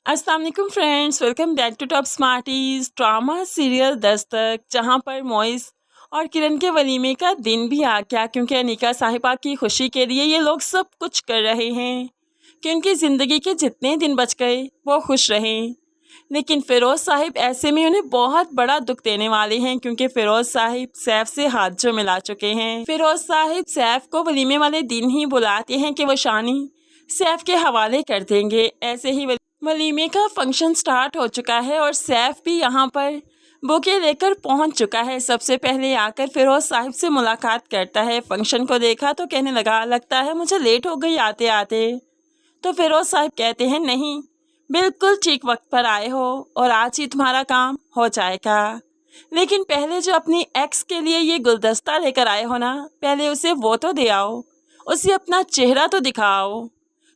अस्सलाम वालेकुम friends, welcome back to Top Smarties. Drama serial Dastak, जहां पर मोइस और किरण के वलीमे का दिन भी आ गया, क्योंकि अनीका साहिबा की खुशी के लिए ये लोग सब कुछ कर रहे हैं कि उनकी ज़िंदगी के जितने दिन बच गए वो खुश रहें। लेकिन फ़िरोज़ साहिब ऐसे में उन्हें बहुत बड़ा दुख देने वाले हैं, क्योंकि फ़िरोज़ साहिब सैफ से हाथ जो मिला चुके हैं। फ़िरोज़ साहिब सैफ को वलीमे वाले दिन ही बुलाते हैं कि वो शानी सैफ के हवाले कर देंगे। ऐसे ही वलीमे का फंक्शन स्टार्ट हो चुका है और सैफ भी यहाँ पर बुके लेकर पहुँच चुका है। सबसे पहले आकर फ़िरोज़ साहिब से मुलाकात करता है। फंक्शन को देखा तो कहने लगा, लगता है मुझे लेट हो गई आते आते। तो फ़िरोज़ साहिब कहते हैं, नहीं, बिल्कुल ठीक वक्त पर आए हो और आज ही तुम्हारा काम हो जाएगा। लेकिन पहले जो अपनी एक्स के लिए ये गुलदस्ता लेकर आए हो ना, पहले उसे वो तो दे आओ, उसे अपना चेहरा तो दिखाओ।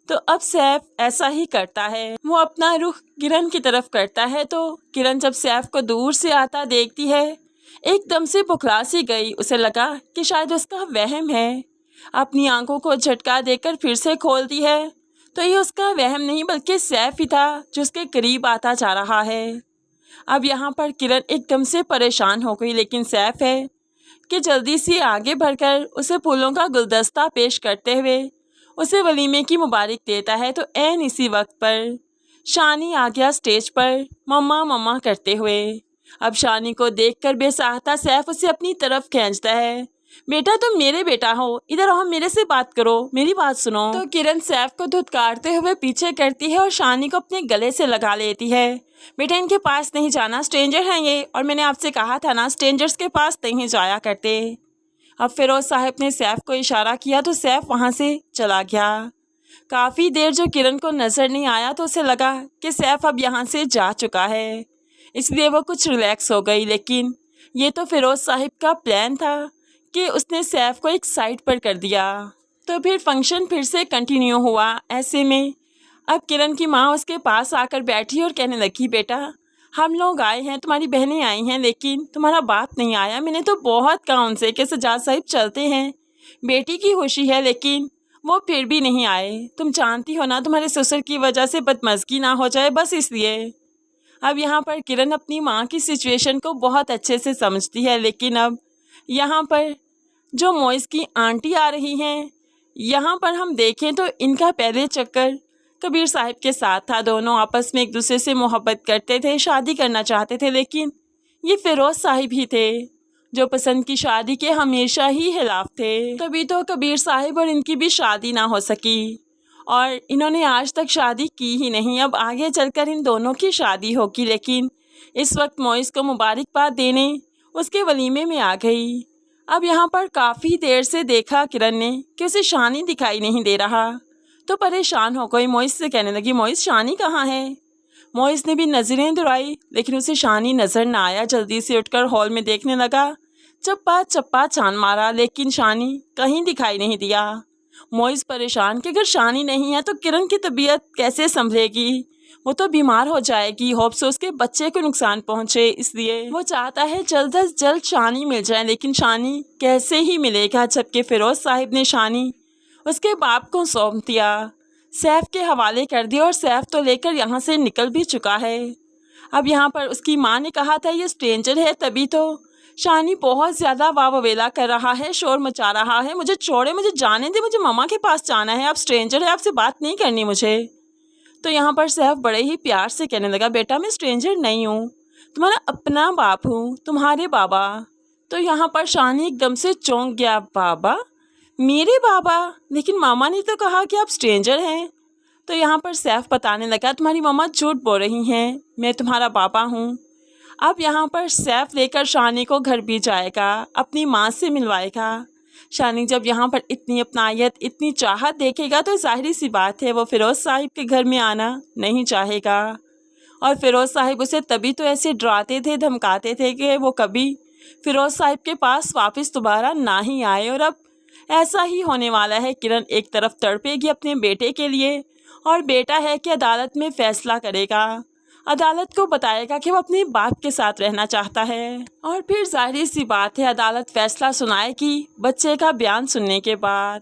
तो अब सैफ ऐसा ही करता है, वो अपना रुख किरण की तरफ करता है। तो किरण जब सैफ को दूर से आता देखती है, एकदम से बुखला सी गई। उसे लगा कि शायद उसका वहम है। अपनी आंखों को झटका देकर फिर से खोलती है तो ये उसका वहम नहीं बल्कि सैफ ही था जो उसके करीब आता जा रहा है। अब यहाँ पर किरण एकदम से परेशान हो गई, लेकिन सैफ है कि जल्दी से आगे बढ़कर उसे फूलों का गुलदस्ता पेश करते हुए उसे वलीमे की मुबारक देता है। तो ऐन इसी वक्त पर शानी आ गया स्टेज पर मम्मा मम्मा करते हुए। अब शानी को देखकर बेसहारा सैफ उसे अपनी तरफ खींचता है। बेटा, तुम मेरे बेटा हो, इधर आओ, मेरे से बात करो, मेरी बात सुनो। तो किरण सैफ को धुतकारते हुए पीछे करती है और शानी को अपने गले से लगा लेती है। बेटा, इनके पास नहीं जाना, स्ट्रेंजर हैं ये, और मैंने आपसे कहा था ना, स्ट्रेंजर्स के पास नहीं जाया करते। अब फ़िरोज़ साहिब ने सैफ को इशारा किया तो सैफ वहाँ से चला गया। काफ़ी देर जो किरण को नज़र नहीं आया तो उसे लगा कि सैफ अब यहाँ से जा चुका है, इसलिए वो कुछ रिलैक्स हो गई। लेकिन ये तो फ़िरोज़ साहिब का प्लान था कि उसने सैफ को एक साइड पर कर दिया। तो फिर फंक्शन फिर से कंटिन्यू हुआ। ऐसे में अब किरण की माँ उसके पास आकर बैठी और कहने लगी, बेटा, हम लोग आए हैं, तुम्हारी बहनें आई हैं, लेकिन तुम्हारा बाप नहीं आया। मैंने तो बहुत कहा उनसे कि सजाद साहिब चलते हैं, बेटी की खुशी है, लेकिन वो फिर भी नहीं आए। तुम जानती हो ना, तुम्हारे ससुर की वजह से बदमज़गी ना हो जाए, बस इसलिए। अब यहाँ पर किरण अपनी माँ की सिचुएशन को बहुत अच्छे से समझती है। लेकिन अब यहाँ पर जो मोइस की आंटी आ रही हैं, यहाँ पर हम देखें तो इनका पहले चक्कर कबीर साहिब के साथ था। दोनों आपस में एक दूसरे से मोहब्बत करते थे, शादी करना चाहते थे, लेकिन ये फ़िरोज़ साहिब ही थे जो पसंद की शादी के हमेशा ही खिलाफ थे। तभी तो कबीर साहिब और इनकी भी शादी ना हो सकी और इन्होंने आज तक शादी की ही नहीं। अब आगे चलकर इन दोनों की शादी होगी। लेकिन इस वक्त मोइस को मुबारकबाद देने उसके वलीमे में आ गई। अब यहाँ पर काफ़ी देर से देखा किरण ने कि उसे शानी दिखाई नहीं दे रहा, तो परेशान हो गई। मोइस से कहने लगी, मोइस, शानी कहाँ है? मोइस ने भी नज़रें दौड़ाई, लेकिन उसे शानी नज़र ना आया। जल्दी से उठकर हॉल में देखने लगा, चप्पा चप्पा छान मारा, लेकिन शानी कहीं दिखाई नहीं दिया। मोइस परेशान कि अगर शानी नहीं है तो किरण की तबीयत कैसे संभलेगी, वो तो बीमार हो जाएगी, होप से उसके बच्चे को नुकसान पहुंचे, इसलिए वो चाहता है जल्द अज जल्द शानी मिल जाए। लेकिन शानी कैसे ही मिलेगा, जबकि फ़िरोज़ साहिब ने शानी उसके बाप को सौंप दिया, सैफ के हवाले कर दिया और सैफ तो लेकर यहाँ से निकल भी चुका है। अब यहाँ पर उसकी माँ ने कहा था ये स्ट्रेंजर है, तभी तो शानी बहुत ज़्यादा वावेला कर रहा है, शोर मचा रहा है, मुझे छोड़े, मुझे जाने दे, मुझे मम्मा के पास जाना है, आप स्ट्रेंजर है, आपसे बात नहीं करनी मुझे। तो यहाँ पर सैफ बड़े ही प्यार से कहने लगा, बेटा, मैं स्ट्रेंजर नहीं हूँ, तुम्हारा अपना बाप हूँ, तुम्हारे बाबा। तो यहाँ पर शानी एकदम से चौंक गया, बाबा? मेरे बाबा? लेकिन मामा ने तो कहा कि आप स्ट्रेंजर हैं। तो यहाँ पर सैफ बताने लगा, तुम्हारी मामा झूठ बोल रही हैं, मैं तुम्हारा बाबा हूँ। अब यहाँ पर सैफ लेकर शानी को घर भी जाएगा, अपनी माँ से मिलवाएगा। शानी जब यहाँ पर इतनी अपनायत, इतनी चाहत देखेगा तो जाहिर सी बात है वो फ़िरोज़ साहिब के घर में आना नहीं चाहेगा। और फ़िरोज़ साहिब उसे तभी तो ऐसे डराते थे, धमकाते थे कि वो कभी फ़िरोज़ साहिब के पास वापस दोबारा ना ही आए। और अब ऐसा ही होने वाला है। किरण एक तरफ तड़पेगी अपने बेटे के लिए और बेटा है कि अदालत में फ़ैसला करेगा, अदालत को बताएगा कि वो अपने बाप के साथ रहना चाहता है। और फिर जाहिर सी बात है अदालत फ़ैसला सुनाएगी बच्चे का बयान सुनने के बाद।